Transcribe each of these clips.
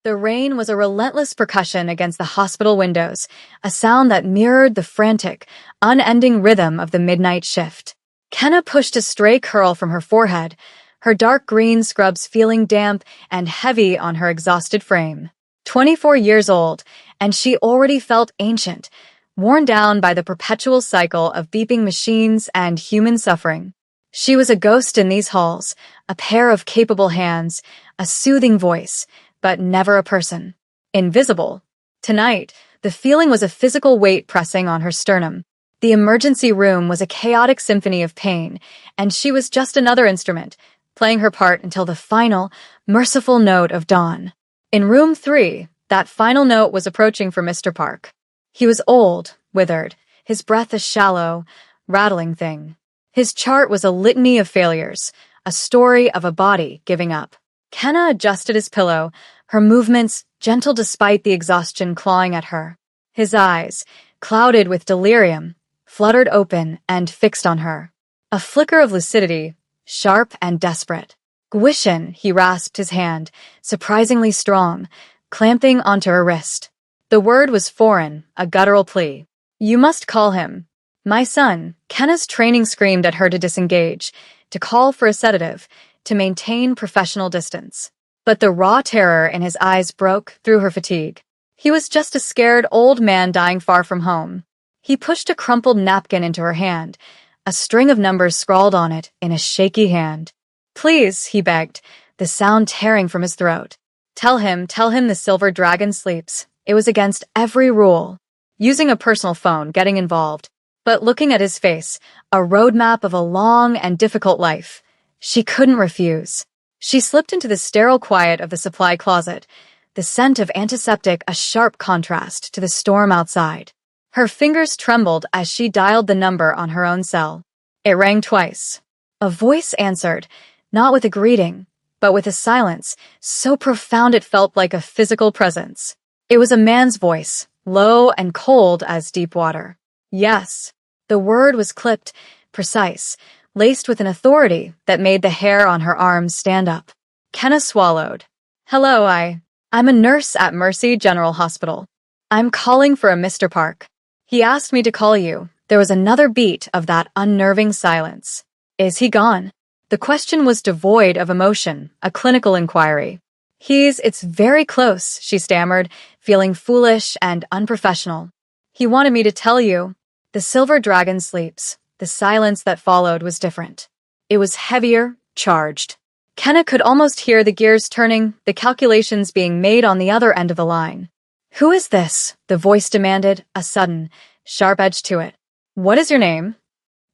The rain was a relentless percussion against the hospital windows, a sound that mirrored the frantic, unending rhythm of the midnight shift. Kenna pushed a stray curl from her forehead, her dark green scrubs feeling damp and heavy on her exhausted frame. 24 years old, and she already felt ancient, worn down by the perpetual cycle of beeping machines and human suffering. She was a ghost in these halls, a pair of capable hands, a soothing voice, but never a person. Invisible. Tonight, the feeling was a physical weight pressing on her sternum. The emergency room was a chaotic symphony of pain, and she was just another instrument, playing her part until the final, merciful note of dawn. In room 3, that final note was approaching for Mr. Park. He was old, withered, his breath a shallow, rattling thing. His chart was a litany of failures, a story of a body giving up. Kenna adjusted his pillow, her movements gentle despite the exhaustion clawing at her. His eyes, clouded with delirium, fluttered open and fixed on her. A flicker of lucidity, sharp and desperate. Gwishin, he rasped his hand, surprisingly strong, clamping onto her wrist. The word was foreign, a guttural plea. You must call him. My son. Kenna's training screamed at her to disengage, to call for a sedative, to maintain professional distance. But the raw terror in his eyes broke through her fatigue. He was just a scared old man dying far from home. He pushed a crumpled napkin into her hand, a string of numbers scrawled on it in a shaky hand. Please, he begged, the sound tearing from his throat. Tell him the silver dragon sleeps. It was against every rule. Using a personal phone, getting involved. But looking at his face, a roadmap of a long and difficult life, she couldn't refuse. She slipped into the sterile quiet of the supply closet, the scent of antiseptic a sharp contrast to the storm outside. Her fingers trembled as she dialed the number on her own cell. It rang twice. A voice answered, not with a greeting, but with a silence so profound it felt like a physical presence. It was a man's voice, low and cold as deep water. Yes. The word was clipped, precise, laced with an authority that made the hair on her arms stand up. Kenna swallowed. Hello, I'm a nurse at Mercy General Hospital. I'm calling for a Mr. Park. He asked me to call you. There was another beat of that unnerving silence. Is he gone? The question was devoid of emotion, a clinical inquiry. It's very close, she stammered, feeling foolish and unprofessional. He wanted me to tell you. The silver dragon sleeps. The silence that followed was different. It was heavier, charged. Kenna could almost hear the gears turning, the calculations being made on the other end of the line. Who is this? The voice demanded, a sudden, sharp edge to it. What is your name?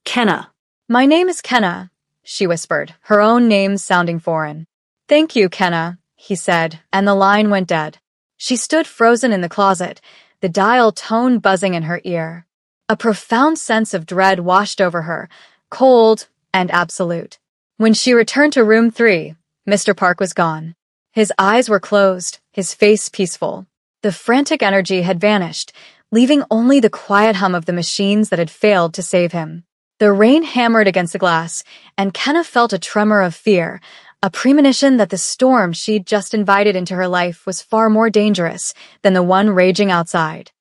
Kenna. My name is Kenna, she whispered, her own name sounding foreign. Thank you, Kenna, he said, and the line went dead. She stood frozen in the closet, the dial tone buzzing in her ear. A profound sense of dread washed over her, cold and absolute. When she returned to room 3, Mr. Park was gone. His eyes were closed, his face peaceful. The frantic energy had vanished, leaving only the quiet hum of the machines that had failed to save him. The rain hammered against the glass, and Kenna felt a tremor of fear, a premonition that the storm she'd just invited into her life was far more dangerous than the one raging outside.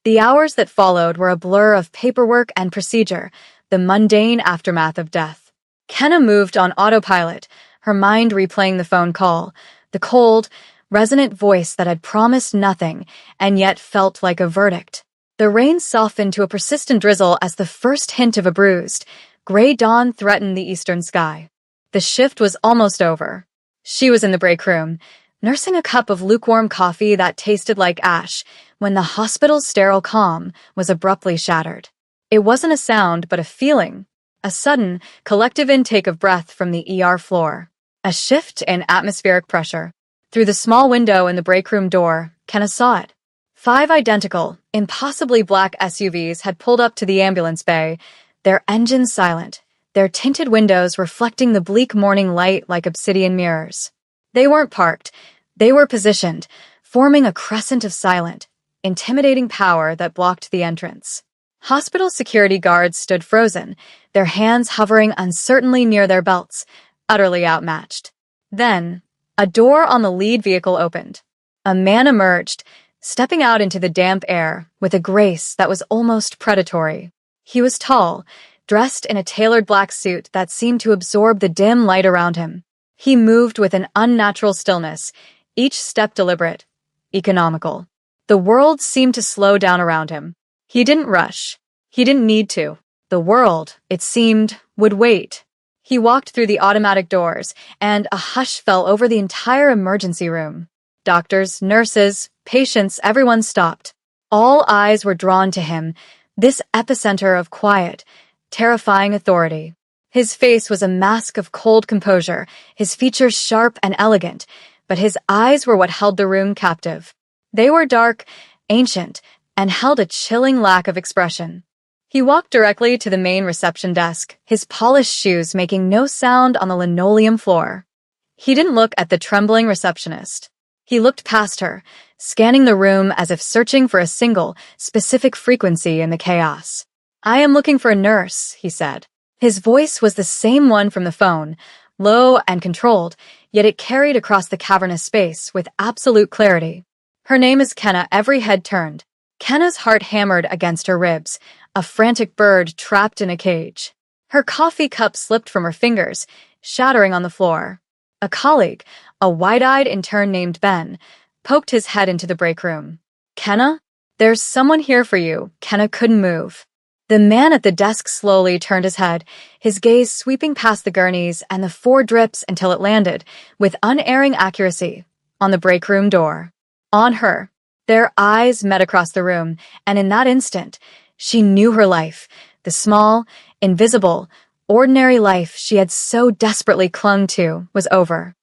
The hours that followed were a blur of paperwork and procedure, the mundane aftermath of death. Kenna moved on autopilot, her mind replaying the phone call, the cold, resonant voice that had promised nothing and yet felt like a verdict. The rain softened to a persistent drizzle as the first hint of a bruised, gray dawn threatened the eastern sky. The shift was almost over. She was in the break room, nursing a cup of lukewarm coffee that tasted like ash, when the hospital's sterile calm was abruptly shattered. It wasn't a sound, but a feeling, a sudden, collective intake of breath from the ER floor, a shift in atmospheric pressure. Through the small window in the break room door, Kenna saw it. 5 identical, impossibly black SUVs had pulled up to the ambulance bay, their engines silent, their tinted windows reflecting the bleak morning light like obsidian mirrors. They weren't parked, they were positioned, forming a crescent of silent, intimidating power that blocked the entrance. Hospital security guards stood frozen, their hands hovering uncertainly near their belts, utterly outmatched. Then, a door on the lead vehicle opened. A man emerged, stepping out into the damp air with a grace that was almost predatory. He was tall, dressed in a tailored black suit that seemed to absorb the dim light around him. He moved with an unnatural stillness, each step deliberate, economical. The world seemed to slow down around him. He didn't rush. He didn't need to. The world, it seemed, would wait. He walked through the automatic doors, and a hush fell over the entire emergency room. Doctors, nurses, patients, everyone stopped. All eyes were drawn to him, this epicenter of quiet, terrifying authority. His face was a mask of cold composure, his features sharp and elegant, but his eyes were what held the room captive. They were dark, ancient, and held a chilling lack of expression. He walked directly to the main reception desk, his polished shoes making no sound on the linoleum floor. He didn't look at the trembling receptionist. He looked past her, scanning the room as if searching for a single, specific frequency in the chaos. "I am looking for a nurse," he said. His voice was the same one from the phone, low and controlled, yet it carried across the cavernous space with absolute clarity. "Her name is Kenna." Every head turned. Kenna's heart hammered against her ribs, a frantic bird trapped in a cage. Her coffee cup slipped from her fingers, shattering on the floor. A colleague, a wide-eyed intern named Ben, poked his head into the break room. "Kenna? There's someone here for you." Kenna couldn't move. The man at the desk slowly turned his head, his gaze sweeping past the gurneys and the 4 drips until it landed, with unerring accuracy, on the break room door. On her. Their eyes met across the room, and in that instant, she knew her life, the small, invisible, ordinary life she had so desperately clung to, was over.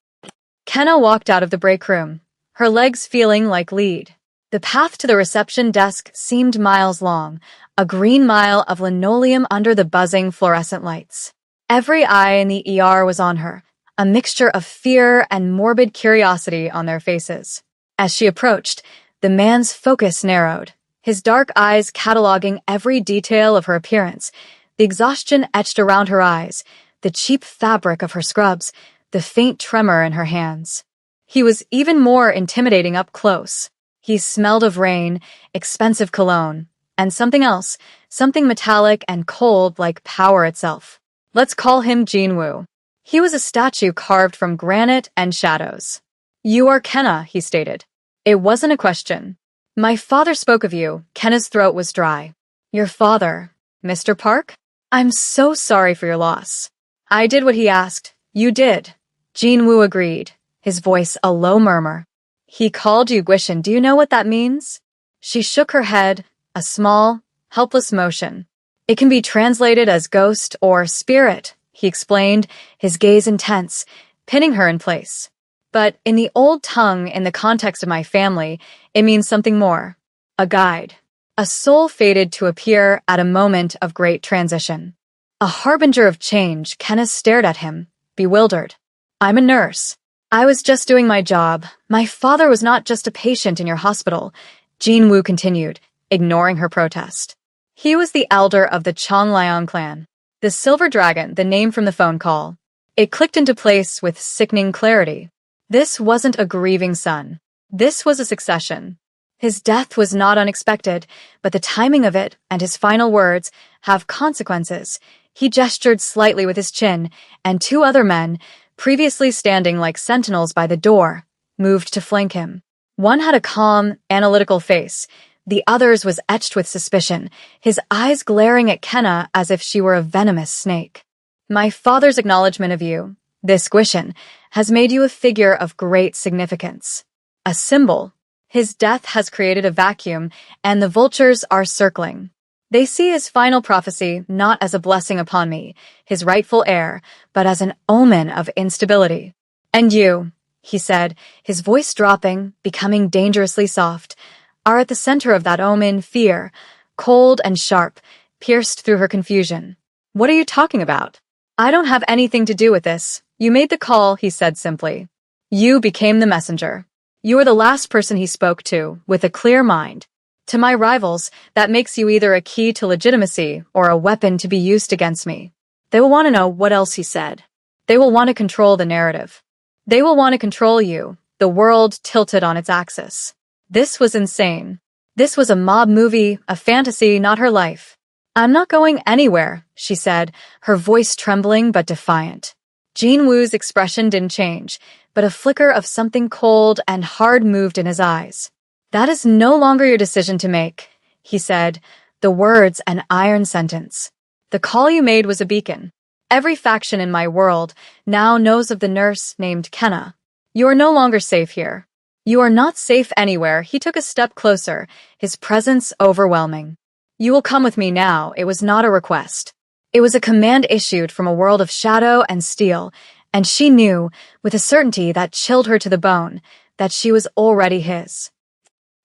Kenna walked out of the break room, her legs feeling like lead. The path to the reception desk seemed miles long, a green mile of linoleum under the buzzing fluorescent lights. Every eye in the ER was on her, a mixture of fear and morbid curiosity on their faces. As she approached, the man's focus narrowed, his dark eyes cataloging every detail of her appearance, the exhaustion etched around her eyes, the cheap fabric of her scrubs, the faint tremor in her hands. He was even more intimidating up close. He smelled of rain, expensive cologne, and something else, something metallic and cold like power itself. Let's call him Jinwoo. He was a statue carved from granite and shadows. "You are Kenna," he stated. It wasn't a question. "My father spoke of you." Kenna's throat was dry. "Your father, Mr. Park? I'm so sorry for your loss." "I did what he asked." "You did." Jinwoo agreed, his voice a low murmur. "He called you Guishin. Do you know what that means?" She shook her head, a small, helpless motion. "It can be translated as ghost or spirit," he explained, his gaze intense, pinning her in place. "But in the old tongue, in the context of my family, it means something more. A guide. A soul fated to appear at a moment of great transition." A harbinger of change. Kenna stared at him, bewildered. "I'm a nurse. I was just doing my job. My father was not just a patient in your hospital," Jinwoo continued, ignoring her protest. "He was the elder of the Chongliang clan. The Silver Dragon," the name from the phone call. It clicked into place with sickening clarity. This wasn't a grieving son. This was a succession. His death was not unexpected, but the timing of it and his final words have consequences. He gestured slightly with his chin, and 2 other men, previously standing like sentinels by the door, moved to flank him. One had a calm, analytical face. The other's was etched with suspicion, his eyes glaring at Kenna as if she were a venomous snake. "My father's acknowledgement of you, this Guishin, has made you a figure of great significance. A symbol. His death has created a vacuum, and the vultures are circling. They see his final prophecy not as a blessing upon me, his rightful heir, but as an omen of instability. And you," he said, his voice dropping, becoming dangerously soft, "are at the center of that omen. Fear, cold and sharp, pierced through her confusion." "What are you talking about?" "I don't have anything to do with this. You made the call," he said simply. "You became the messenger. You are the last person he spoke to, with a clear mind. To my rivals, that makes you either a key to legitimacy or a weapon to be used against me. They will want to know what else he said. They will want to control the narrative. They will want to control you, the world tilted on its axis. This was insane. This was a mob movie, a fantasy, not her life. "I'm not going anywhere," she said, her voice trembling but defiant. Jean Woo's expression didn't change, but a flicker of something cold and hard moved in his eyes. "That is no longer your decision to make," he said, the words an iron sentence. "The call you made was a beacon. Every faction in my world now knows of the nurse named Kenna. You are no longer safe here. You are not safe anywhere." He took a step closer, his presence overwhelming. "You will come with me now." It was not a request. It was a command issued from a world of shadow and steel, and she knew, with a certainty that chilled her to the bone, that she was already his.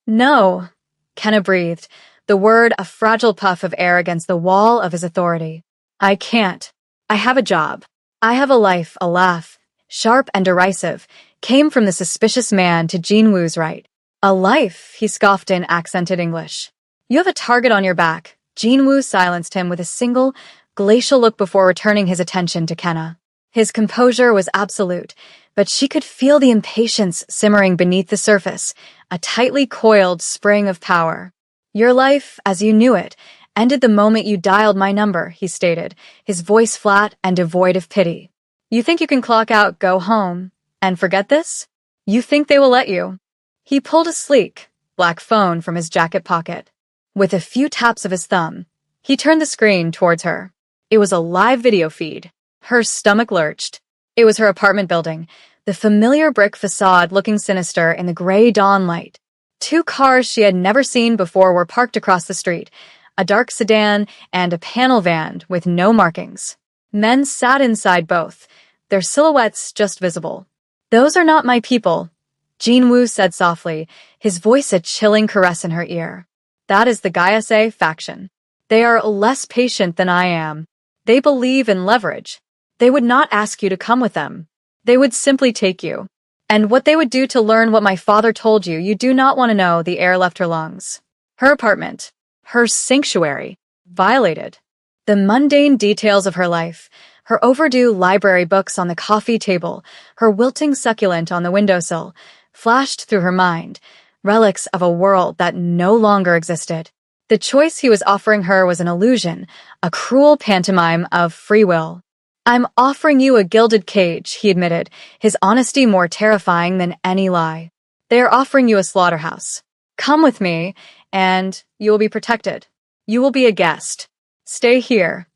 "No," Kenna breathed, the word a fragile puff of air against the wall of his authority. "I can't. I have a job. I have a life." A laugh, sharp and derisive, came from the suspicious man to Jean Woo's right. "A life," he scoffed in accented English. "You have a target on your back." Jean Woo silenced him with a single, glacial look before returning his attention to Kenna. His composure was absolute, but she could feel the impatience simmering beneath the surface, a tightly coiled spring of power. "Your life, as you knew it, ended the moment you dialed my number," he stated, his voice flat and devoid of pity. "You think you can clock out, go home, and forget this? You think they will let you?" He pulled a sleek, black phone from his jacket pocket. With a few taps of his thumb, he turned the screen towards her. It was a live video feed. Her stomach lurched. It was her apartment building, the familiar brick facade looking sinister in the gray dawn light. Two cars she had never seen before were parked across the street, a dark sedan and a panel van with no markings. Men sat inside both, their silhouettes just visible. "Those are not my people," Jean Woo said softly, his voice a chilling caress in her ear. "That is the Gaiase faction. They are less patient than I am. They believe in leverage. They would not ask you to come with them. They would simply take you. And what they would do to learn what my father told you, you do not want to know." The air left her lungs. Her apartment, her sanctuary, violated. The mundane details of her life, her overdue library books on the coffee table, her wilting succulent on the windowsill, flashed through her mind, relics of a world that no longer existed. The choice he was offering her was an illusion, a cruel pantomime of free will. "I'm offering you a gilded cage," he admitted, his honesty more terrifying than any lie. "They are offering you a slaughterhouse. Come with me, and you will be protected. You will be a guest. Stay here."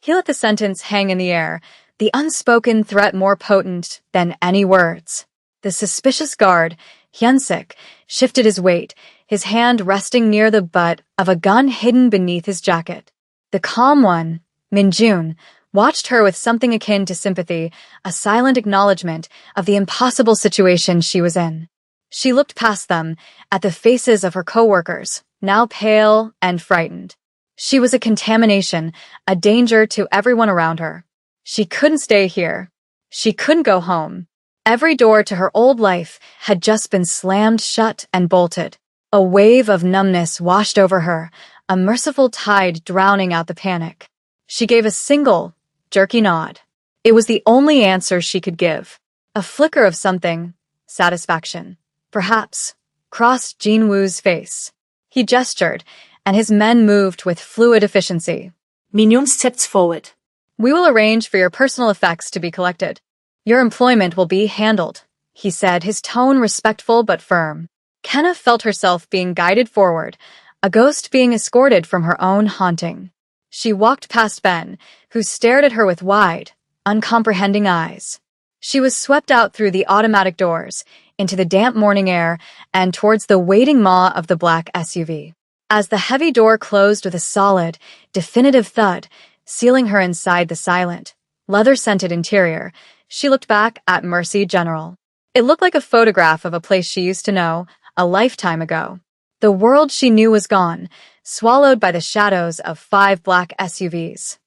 He let the sentence hang in the air, the unspoken threat more potent than any words. The suspicious guard, Hyunsik, shifted his weight, his hand resting near the butt of a gun hidden beneath his jacket. The calm one, Minjun, watched her with something akin to sympathy, a silent acknowledgement of the impossible situation she was in. She looked past them, at the faces of her co-workers, now pale and frightened. She was a contamination, a danger to everyone around her. She couldn't stay here. She couldn't go home. Every door to her old life had just been slammed shut and bolted. A wave of numbness washed over her, a merciful tide drowning out the panic. She gave a single, jerky nod. It was the only answer she could give. A flicker of something, satisfaction, perhaps, crossed Jean Woo's face. He gestured, and his men moved with fluid efficiency. Minyoung stepped forward. "We will arrange for your personal effects to be collected. Your employment will be handled," he said, his tone respectful but firm. Kenna felt herself being guided forward, a ghost being escorted from her own haunting. She walked past Ben, who stared at her with wide, uncomprehending eyes. She was swept out through the automatic doors, into the damp morning air, and towards the waiting maw of the black SUV. As the heavy door closed with a solid, definitive thud, sealing her inside the silent, leather-scented interior, she looked back at Mercy General. It looked like a photograph of a place she used to know, a lifetime ago. The world she knew was gone, swallowed by the shadows of 5 black SUVs.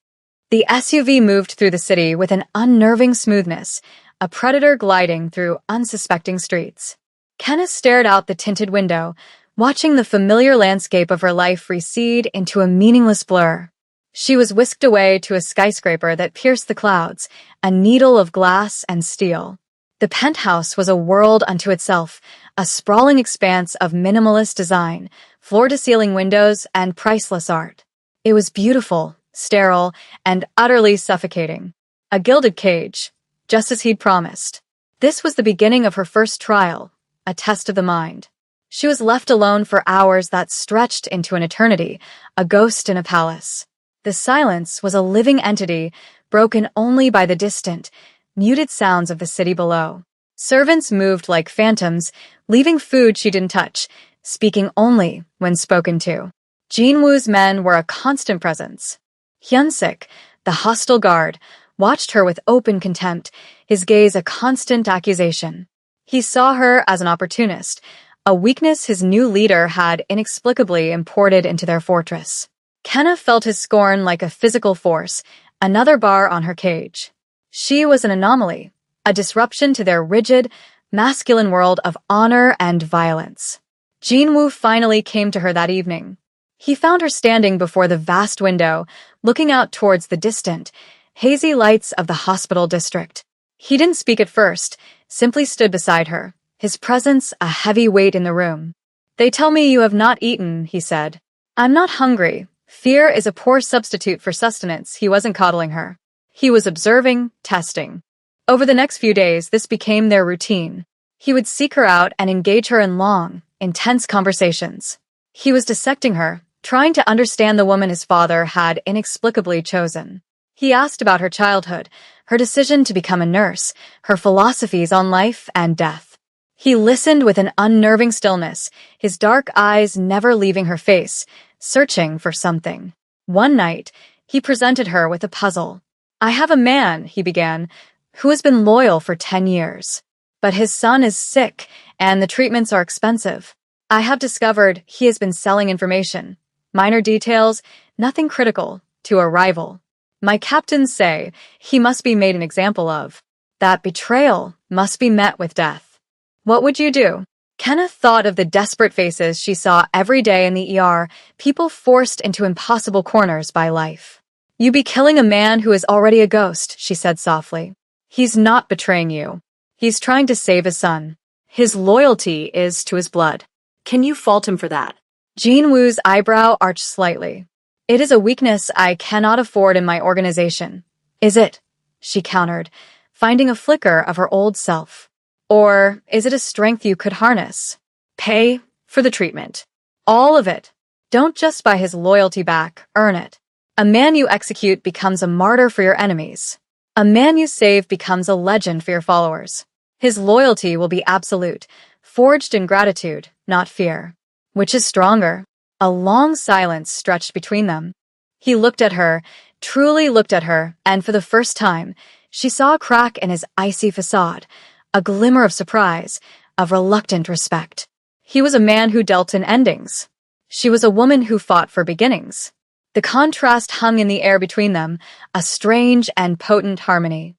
The SUV moved through the city with an unnerving smoothness, a predator gliding through unsuspecting streets. Kenna stared out the tinted window, watching the familiar landscape of her life recede into a meaningless blur. She was whisked away to a skyscraper that pierced the clouds, a needle of glass and steel. The penthouse was a world unto itself, a sprawling expanse of minimalist design, floor-to-ceiling windows, and priceless art. It was beautiful, sterile, and utterly suffocating. A gilded cage, just as he'd promised. This was the beginning of her first trial, a test of the mind. She was left alone for hours that stretched into an eternity, a ghost in a palace. The silence was a living entity, broken only by the distant, muted sounds of the city below. Servants moved like phantoms, leaving food she didn't touch, speaking only when spoken to. Jinwoo's men were a constant presence. Hyunsik, the hostile guard, watched her with open contempt, his gaze a constant accusation. He saw her as an opportunist, a weakness his new leader had inexplicably imported into their fortress. Kenna felt his scorn like a physical force, another bar on her cage. She was an anomaly, a disruption to their rigid, masculine world of honor and violence. Jinwoo finally came to her that evening. He found her standing before the vast window, looking out towards the distant, hazy lights of the hospital district. He didn't speak at first, simply stood beside her, his presence a heavy weight in the room. "They tell me you have not eaten," he said. "I'm not hungry. Fear is a poor substitute for sustenance." He wasn't coddling her. He was observing, testing. Over the next few days, this became their routine. He would seek her out and engage her in long, intense conversations. He was dissecting her, trying to understand the woman his father had inexplicably chosen. He asked about her childhood, her decision to become a nurse, her philosophies on life and death. He listened with an unnerving stillness, his dark eyes never leaving her face, searching for something. One night, he presented her with a puzzle. "I have a man," he began, "who has been loyal for 10 years. But his son is sick, and the treatments are expensive. I have discovered he has been selling information. Minor details, nothing critical, to a rival. My captains say he must be made an example of. That betrayal must be met with death. What would you do?" Kenneth thought of the desperate faces she saw every day in the ER, people forced into impossible corners by life. "You'd be killing a man who is already a ghost," she said softly. "He's not betraying you. He's trying to save his son. His loyalty is to his blood." Can you fault him for that? Jinwoo's eyebrow arched slightly. "It is a weakness I cannot afford in my organization." "Is it?" she countered, finding a flicker of her old self. "Or is it a strength you could harness? Pay for the treatment. All of it. Don't just buy his loyalty back, earn it. A man you execute becomes a martyr for your enemies. A man you save becomes a legend for your followers. His loyalty will be absolute, forged in gratitude, not fear. Which is stronger?" A long silence stretched between them. He looked at her, truly looked at her, and for the first time, she saw a crack in his icy facade, a glimmer of surprise, of reluctant respect. He was a man who dealt in endings. She was a woman who fought for beginnings. The contrast hung in the air between them, a strange and potent harmony.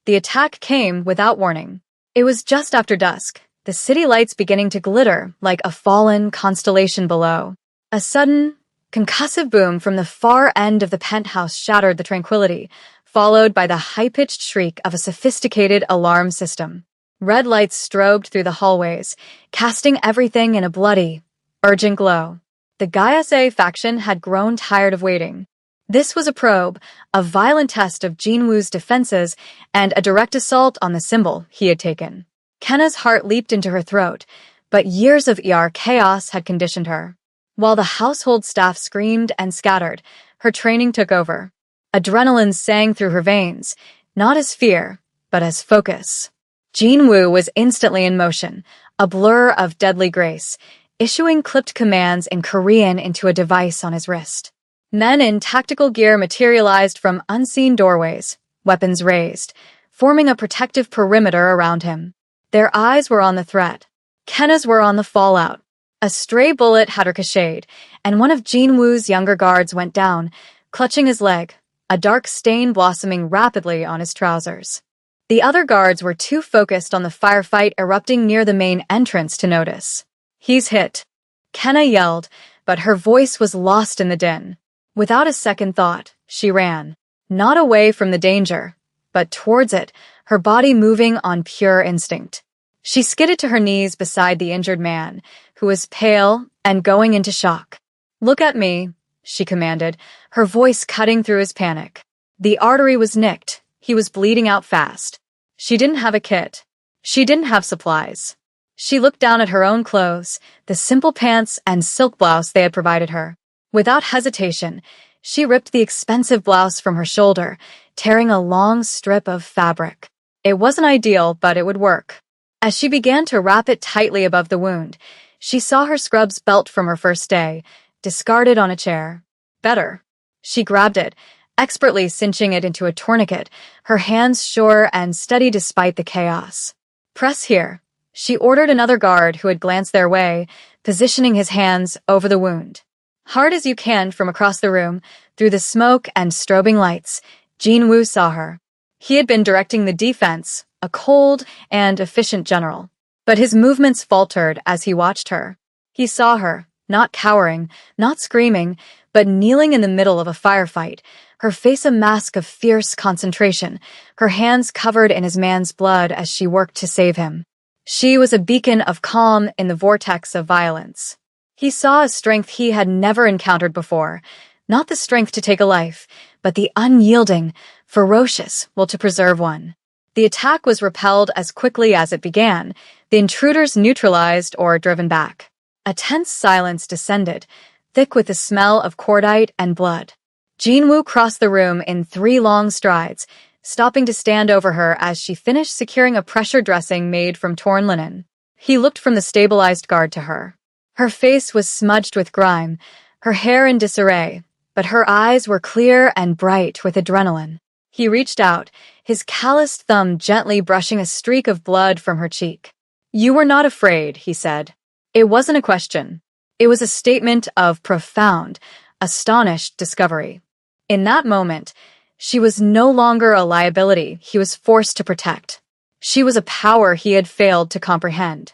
The attack came without warning. It was just after dusk, the city lights beginning to glitter like a fallen constellation below. A sudden, concussive boom from the far end of the penthouse shattered the tranquility, followed by the high-pitched shriek of a sophisticated alarm system. Red lights strobed through the hallways, casting everything in a bloody, urgent glow. The Gaiase faction had grown tired of waiting. This was a probe, a violent test of Jinwoo's defenses, and a direct assault on the symbol he had taken. Kenna's heart leaped into her throat, but years of ER chaos had conditioned her. While the household staff screamed and scattered, her training took over. Adrenaline sang through her veins, not as fear, but as focus. Jinwoo was instantly in motion, a blur of deadly grace, issuing clipped commands in Korean into a device on his wrist. Men in tactical gear materialized from unseen doorways, weapons raised, forming a protective perimeter around him. Their eyes were on the threat. Kenna's were on the fallout. A stray bullet had ricocheted, and one of Jinwoo's younger guards went down, clutching his leg, a dark stain blossoming rapidly on his trousers. The other guards were too focused on the firefight erupting near the main entrance to notice. "He's hit," Kenna yelled, but her voice was lost in the din. Without a second thought, she ran. Not away from the danger, but towards it, her body moving on pure instinct. She skidded to her knees beside the injured man, who was pale and going into shock. "Look at me," she commanded, her voice cutting through his panic. The artery was nicked. He was bleeding out fast. She didn't have a kit. She didn't have supplies. She looked down at her own clothes, the simple pants and silk blouse they had provided her. Without hesitation, she ripped the expensive blouse from her shoulder, tearing a long strip of fabric. It wasn't ideal, but it would work. As she began to wrap it tightly above the wound, she saw her scrubs belt from her first day, discarded on a chair. Better. She grabbed it, expertly cinching it into a tourniquet, her hands sure and steady despite the chaos. "Press here." She ordered another guard who had glanced their way, positioning his hands over the wound. Hard as you can from across the room, through the smoke and strobing lights, Jin-woo saw her. He had been directing the defense, a cold and efficient general. But his movements faltered as he watched her. He saw her, not cowering, not screaming, but kneeling in the middle of a firefight, her face a mask of fierce concentration, her hands covered in his man's blood as she worked to save him. She was a beacon of calm in the vortex of violence. He saw a strength he had never encountered before, not the strength to take a life, but the unyielding, ferocious will to preserve one. The attack was repelled as quickly as it began, the intruders neutralized or driven back. A tense silence descended, thick with the smell of cordite and blood. Jin-woo crossed the room in 3 long strides, stopping to stand over her as she finished securing a pressure dressing made from torn linen. He looked from the stabilized guard to her. Her face was smudged with grime, her hair in disarray, but her eyes were clear and bright with adrenaline. He reached out, his calloused thumb gently brushing a streak of blood from her cheek. "You were not afraid," he said. It wasn't a question. It was a statement of profound, astonished discovery. In that moment, she was no longer a liability he was forced to protect. She was a power he had failed to comprehend.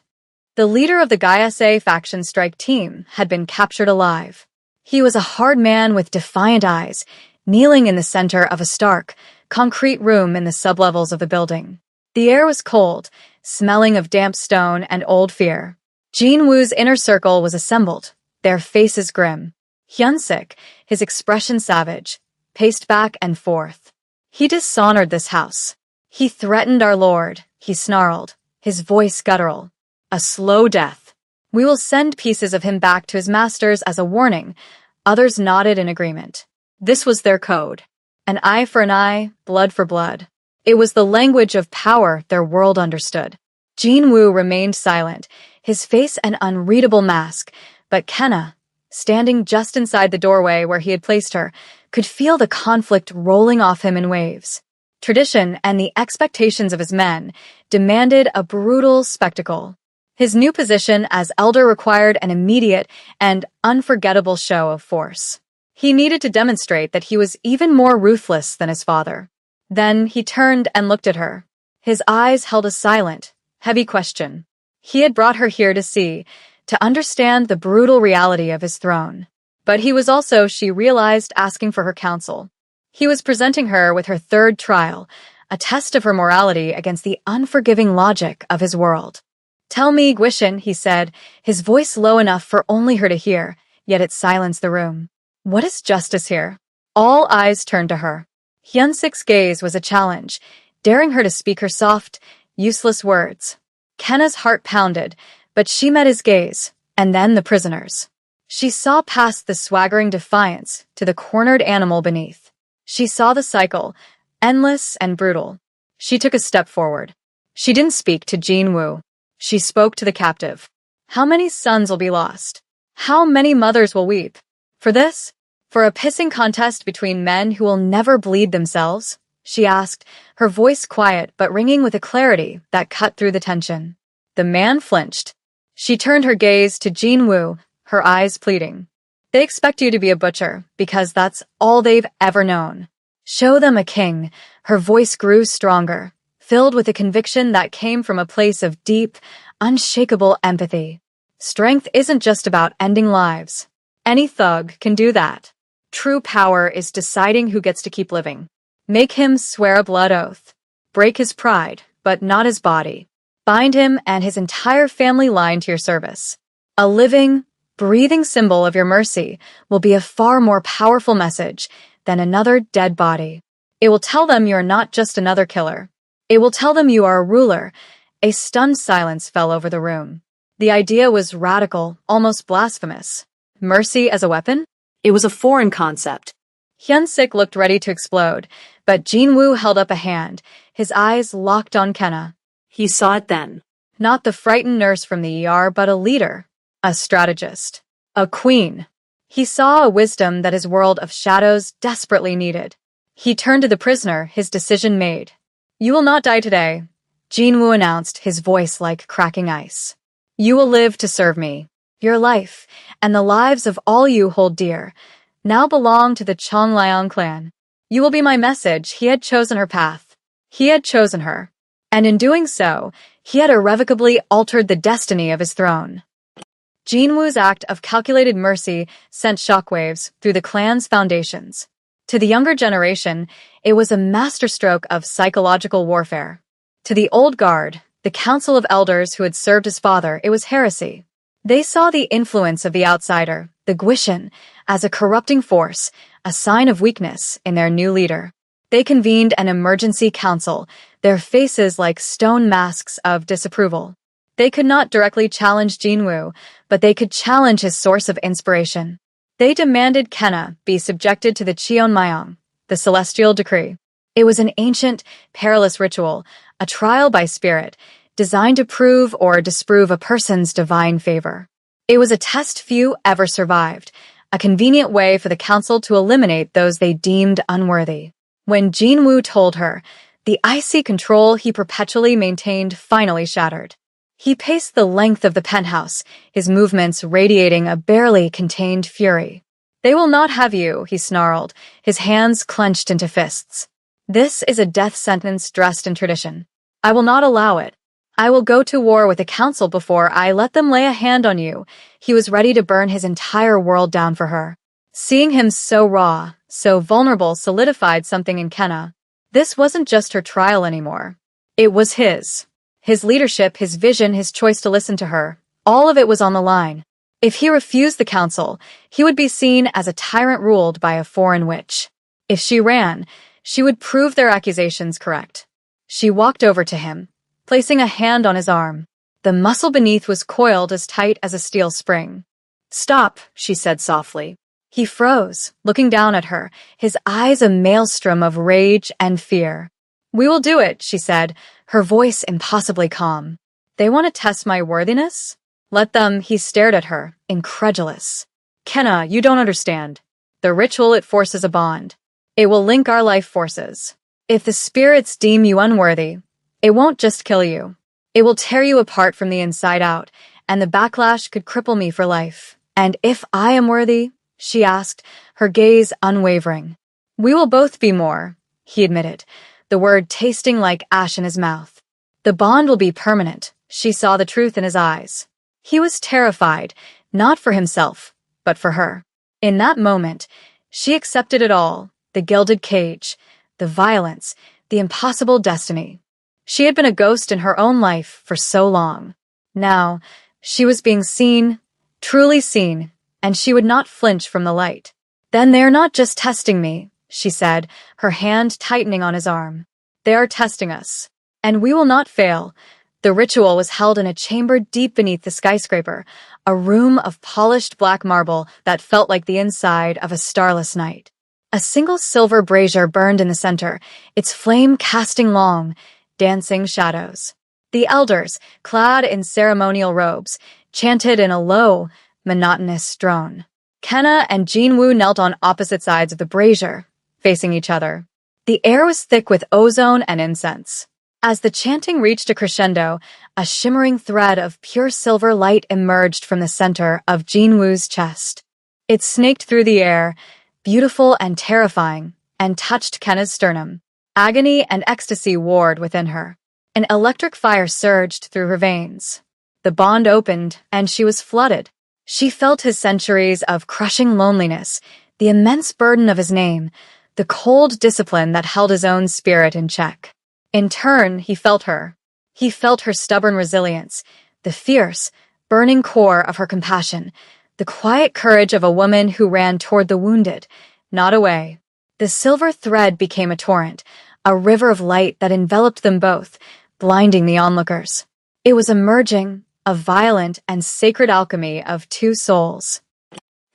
The leader of the Gayase faction strike team had been captured alive. He was a hard man with defiant eyes, kneeling in the center of a stark, concrete room in the sublevels of the building. The air was cold, smelling of damp stone and old fear. Jin-woo's inner circle was assembled, their faces grim. Hyun-sik, his expression savage, paced back and forth. "He dishonored this house. He threatened our lord," he snarled, his voice guttural. "A slow death. We will send pieces of him back to his masters as a warning." Others nodded in agreement. This was their code. An eye for an eye, blood for blood. It was the language of power their world understood. Jin-woo remained silent, his face an unreadable mask, but Kenna, standing just inside the doorway where he had placed her, could feel the conflict rolling off him in waves. Tradition and the expectations of his men demanded a brutal spectacle. His new position as elder required an immediate and unforgettable show of force. He needed to demonstrate that he was even more ruthless than his father. Then he turned and looked at her. His eyes held a silent, heavy question. He had brought her here to see, to understand the brutal reality of his throne. But he was also, she realized, asking for her counsel. He was presenting her with her third trial, a test of her morality against the unforgiving logic of his world. "Tell me, Gwishin," he said, his voice low enough for only her to hear, yet it silenced the room. "What is justice here?" All eyes turned to her. Hyun-sik's gaze was a challenge, daring her to speak her soft, useless words. Kenna's heart pounded, but she met his gaze, and then the prisoner's. She saw past the swaggering defiance to the cornered animal beneath. She saw the cycle, endless and brutal. She took a step forward. She didn't speak to Jin-woo. She spoke to the captive. "How many sons will be lost? How many mothers will weep? For this? For a pissing contest between men who will never bleed themselves?" she asked, her voice quiet but ringing with a clarity that cut through the tension. The man flinched. She turned her gaze to Jin-woo, her eyes pleading. "They expect you to be a butcher, because that's all they've ever known. Show them a king." Her voice grew stronger, filled with a conviction that came from a place of deep, unshakable empathy. Strength isn't just about ending lives. Any thug can do that. True power is deciding who gets to keep living. Make him swear a blood oath. Break his pride, but not his body. Bind him and his entire family line to your service. A living, breathing symbol of your mercy will be a far more powerful message than another dead body. It will tell them you are not just another killer. It will tell them you are a ruler. A stunned silence fell over the room. The idea was radical, almost blasphemous. Mercy as a weapon? It was a foreign concept. Hyun-sik looked ready to explode, but Jin-woo held up a hand, his eyes locked on Kenna. He saw it then. Not the frightened nurse from the ER, but a leader, a strategist, a queen. He saw a wisdom that his world of shadows desperately needed. He turned to the prisoner, his decision made. You will not die today, Jin-woo announced, his voice like cracking ice. You will live to serve me. Your life, and the lives of all you hold dear, now belong to the Chongliang clan. You will be my message. He had chosen her path. He had chosen her. And in doing so, he had irrevocably altered the destiny of his throne. Jin-woo's act of calculated mercy sent shockwaves through the clan's foundations. To the younger generation, it was a masterstroke of psychological warfare. To the old guard, the council of elders who had served his father, it was heresy. They saw the influence of the outsider, the Guishan, as a corrupting force, a sign of weakness in their new leader. They convened an emergency council, their faces like stone masks of disapproval. They could not directly challenge Jin-woo, but they could challenge his source of inspiration. They demanded Kenna be subjected to the Cheonmyeong, the celestial decree. It was an ancient, perilous ritual, a trial by spirit, designed to prove or disprove a person's divine favor. It was a test few ever survived, a convenient way for the council to eliminate those they deemed unworthy. When Jin-woo told her, the icy control he perpetually maintained finally shattered. He paced the length of the penthouse, his movements radiating a barely contained fury. They will not have you, he snarled, his hands clenched into fists. This is a death sentence dressed in tradition. I will not allow it. I will go to war with the council before I let them lay a hand on you. He was ready to burn his entire world down for her. Seeing him so raw, so vulnerable solidified something in Kenna. This wasn't just her trial anymore. It was his. His leadership, his vision, his choice to listen to her. All of it was on the line. If he refused the council, he would be seen as a tyrant ruled by a foreign witch. If she ran, she would prove their accusations correct. She walked over to him, placing a hand on his arm. The muscle beneath was coiled as tight as a steel spring. Stop, she said softly. He froze, looking down at her, his eyes a maelstrom of rage and fear. We will do it, she said, her voice impossibly calm. They want to test my worthiness? Let them, he stared at her, incredulous. Kenna, you don't understand. The ritual, it forces a bond. It will link our life forces. If the spirits deem you unworthy, it won't just kill you. It will tear you apart from the inside out, and the backlash could cripple me for life. And if I am worthy, she asked, her gaze unwavering. We will both be more, he admitted, the word tasting like ash in his mouth. The bond will be permanent, she saw the truth in his eyes. He was terrified, not for himself, but for her. In that moment, she accepted it all, the gilded cage, the violence, the impossible destiny. She had been a ghost in her own life for so long. Now, she was being seen, truly seen, and she would not flinch from the light. Then they are not just testing me, she said, her hand tightening on his arm. They are testing us. And we will not fail. The ritual was held in a chamber deep beneath the skyscraper, a room of polished black marble that felt like the inside of a starless night. A single silver brazier burned in the center, its flame casting long, dancing shadows. The elders, clad in ceremonial robes, chanted in a low, monotonous drone. Kenna and Jin-woo knelt on opposite sides of the brazier, facing each other. The air was thick with ozone and incense. As the chanting reached a crescendo, a shimmering thread of pure silver light emerged from the center of Jin-woo's chest. It snaked through the air, beautiful and terrifying, and touched Kenna's sternum. Agony and ecstasy warred within her. An electric fire surged through her veins. The bond opened, and she was flooded. She felt his centuries of crushing loneliness, the immense burden of his name, the cold discipline that held his own spirit in check. In turn, he felt her. He felt her stubborn resilience, the fierce, burning core of her compassion, the quiet courage of a woman who ran toward the wounded, not away. The silver thread became a torrent, a river of light that enveloped them both, blinding the onlookers. It was a merging, a violent and sacred alchemy of two souls.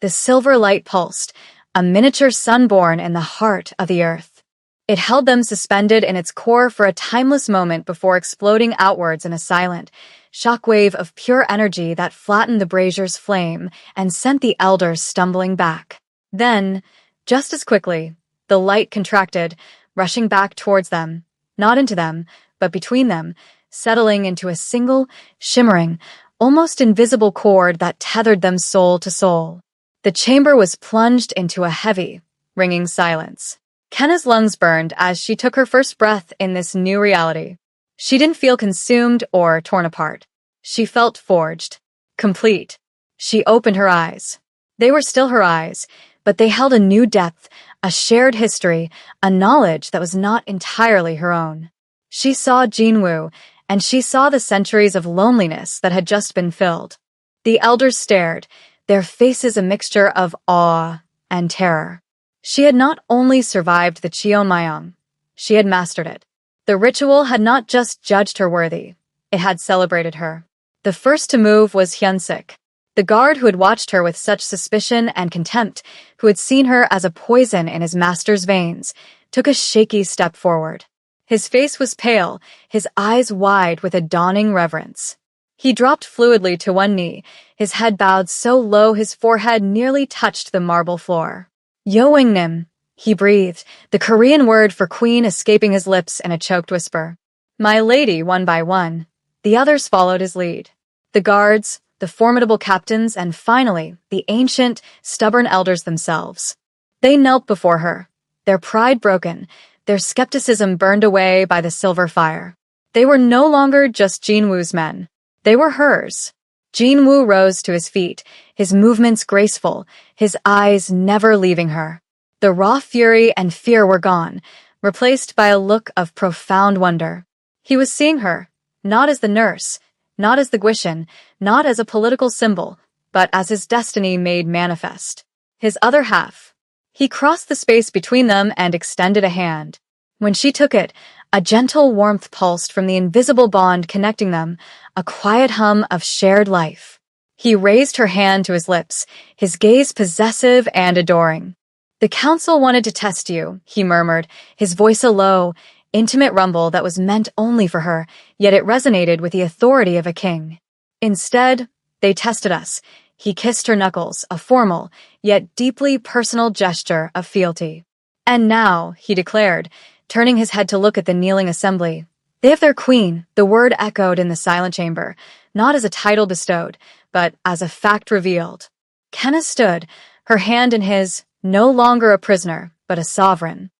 The silver light pulsed, a miniature sun born in the heart of the earth. It held them suspended in its core for a timeless moment before exploding outwards in a silent, shockwave of pure energy that flattened the brazier's flame and sent the elders stumbling back. Then, just as quickly, the light contracted, rushing back towards them, not into them, but between them, settling into a single, shimmering, almost invisible cord that tethered them soul to soul. The chamber was plunged into a heavy, ringing silence. Kenna's lungs burned as she took her first breath in this new reality. She didn't feel consumed or torn apart. She felt forged, complete. She opened her eyes. They were still her eyes, but they held a new depth, a shared history, a knowledge that was not entirely her own. She saw Jinwoo, and she saw the centuries of loneliness that had just been filled. The elders stared, their faces a mixture of awe and terror. She had not only survived the Cheonmyeong, she had mastered it. The ritual had not just judged her worthy, it had celebrated her. The first to move was Hyunsik, the guard who had watched her with such suspicion and contempt, who had seen her as a poison in his master's veins, took a shaky step forward. His face was pale, his eyes wide with a dawning reverence. He dropped fluidly to one knee, his head bowed so low his forehead nearly touched the marble floor. Yoingnim, he breathed, the Korean word for queen escaping his lips in a choked whisper. My lady, one by one. The others followed his lead. The guards, the formidable captains, and finally, the ancient, stubborn elders themselves. They knelt before her, their pride broken, their skepticism burned away by the silver fire. They were no longer just Jinwoo's men. They were hers. Jinwoo rose to his feet, his movements graceful, his eyes never leaving her. The raw fury and fear were gone, replaced by a look of profound wonder. He was seeing her, not as the nurse, not as the Guishan, not as a political symbol, but as his destiny made manifest. His other half. He crossed the space between them and extended a hand. When she took it, a gentle warmth pulsed from the invisible bond connecting them, a quiet hum of shared life. He raised her hand to his lips, his gaze possessive and adoring. The council wanted to test you, he murmured, his voice a low, intimate rumble that was meant only for her, yet it resonated with the authority of a king. Instead, they tested us. He kissed her knuckles, a formal, yet deeply personal gesture of fealty. And now, he declared, turning his head to look at the kneeling assembly, they have their queen, the word echoed in the silent chamber, not as a title bestowed, but as a fact revealed. Kenna stood, her hand in his, no longer a prisoner, but a sovereign.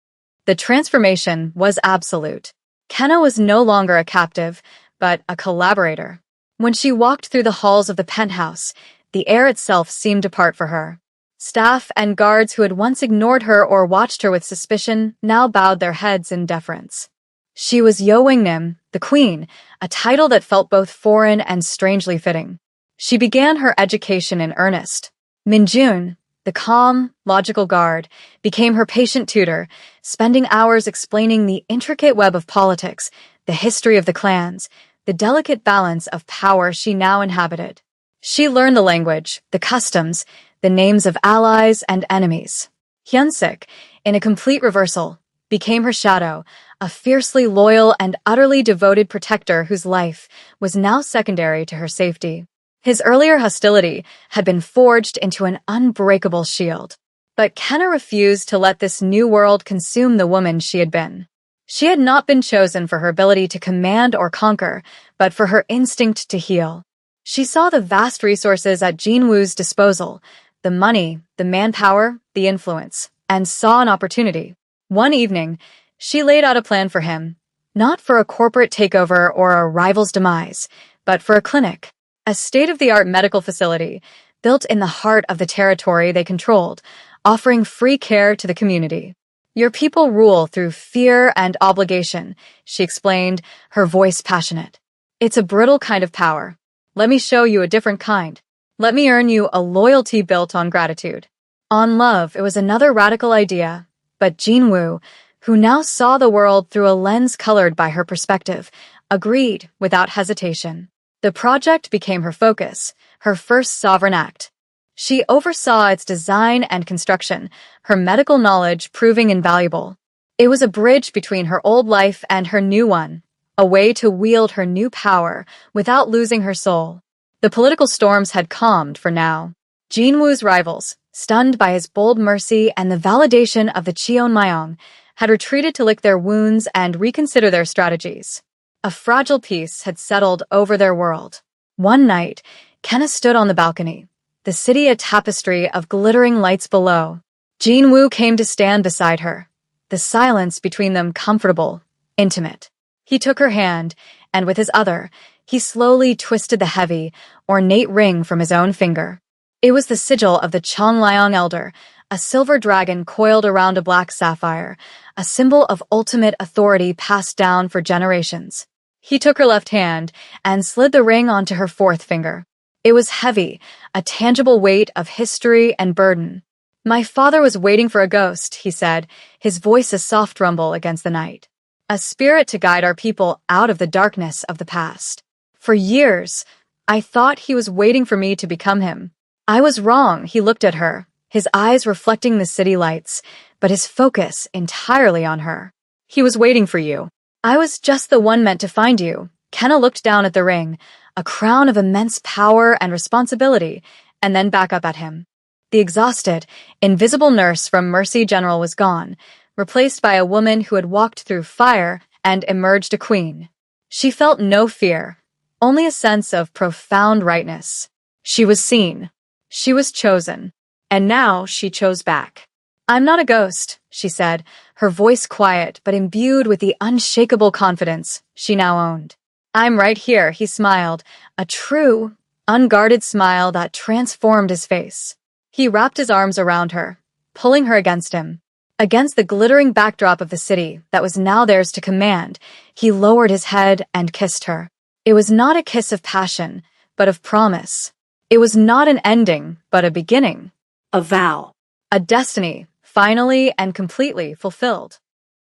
The transformation was absolute. Kenna was no longer a captive, but a collaborator. When she walked through the halls of the penthouse, the air itself seemed apart for her. Staff and guards who had once ignored her or watched her with suspicion now bowed their heads in deference. She was Yoingnim, the queen, a title that felt both foreign and strangely fitting. She began her education in earnest. Minjun, the calm, logical guard, became her patient tutor, spending hours explaining the intricate web of politics, the history of the clans, the delicate balance of power she now inhabited. She learned the language, the customs, the names of allies and enemies. Hyunsik, in a complete reversal, became her shadow, a fiercely loyal and utterly devoted protector whose life was now secondary to her safety. His earlier hostility had been forged into an unbreakable shield. But Kenna refused to let this new world consume the woman she had been. She had not been chosen for her ability to command or conquer, but for her instinct to heal. She saw the vast resources at Jinwoo's disposal, the money, the manpower, the influence, and saw an opportunity. One evening, she laid out a plan for him, not for a corporate takeover or a rival's demise, but for a clinic, a state-of-the-art medical facility built in the heart of the territory they controlled, offering free care to the community. Your people rule through fear and obligation, she explained, her voice passionate. It's a brittle kind of power. Let me show you a different kind. Let me earn you a loyalty built on gratitude. On love, it was another radical idea, but Jinwoo, who now saw the world through a lens colored by her perspective, agreed without hesitation. The project became her focus, her first sovereign act. She oversaw its design and construction, her medical knowledge proving invaluable. It was a bridge between her old life and her new one, a way to wield her new power without losing her soul. The political storms had calmed for now. Jinwoo's rivals, stunned by his bold mercy and the validation of the Cheonmyeong, had retreated to lick their wounds and reconsider their strategies. A fragile peace had settled over their world. One night, Kenna stood on the balcony, the city a tapestry of glittering lights below. Jinwoo came to stand beside her, the silence between them comfortable, intimate. He took her hand, and with his other, he slowly twisted the heavy, ornate ring from his own finger. It was the sigil of the Chongliang Elder, a silver dragon coiled around a black sapphire, a symbol of ultimate authority passed down for generations. He took her left hand and slid the ring onto her fourth finger. It was heavy, a tangible weight of history and burden. My father was waiting for a ghost, he said, his voice a soft rumble against the night. A spirit to guide our people out of the darkness of the past. For years, I thought he was waiting for me to become him. I was wrong, he looked at her, his eyes reflecting the city lights, but his focus entirely on her. He was waiting for you. I was just the one meant to find you. Kenna looked down at the ring, a crown of immense power and responsibility, and then back up at him. The exhausted, invisible nurse from Mercy General was gone, replaced by a woman who had walked through fire and emerged a queen. She felt no fear, only a sense of profound rightness. She was seen. She was chosen. And now she chose back. I'm not a ghost, she said, her voice quiet but imbued with the unshakable confidence she now owned. I'm right here, he smiled, a true, unguarded smile that transformed his face. He wrapped his arms around her, pulling her against him. Against the glittering backdrop of the city that was now theirs to command, he lowered his head and kissed her. It was not a kiss of passion, but of promise. It was not an ending, but a beginning. A vow. A destiny, finally and completely fulfilled.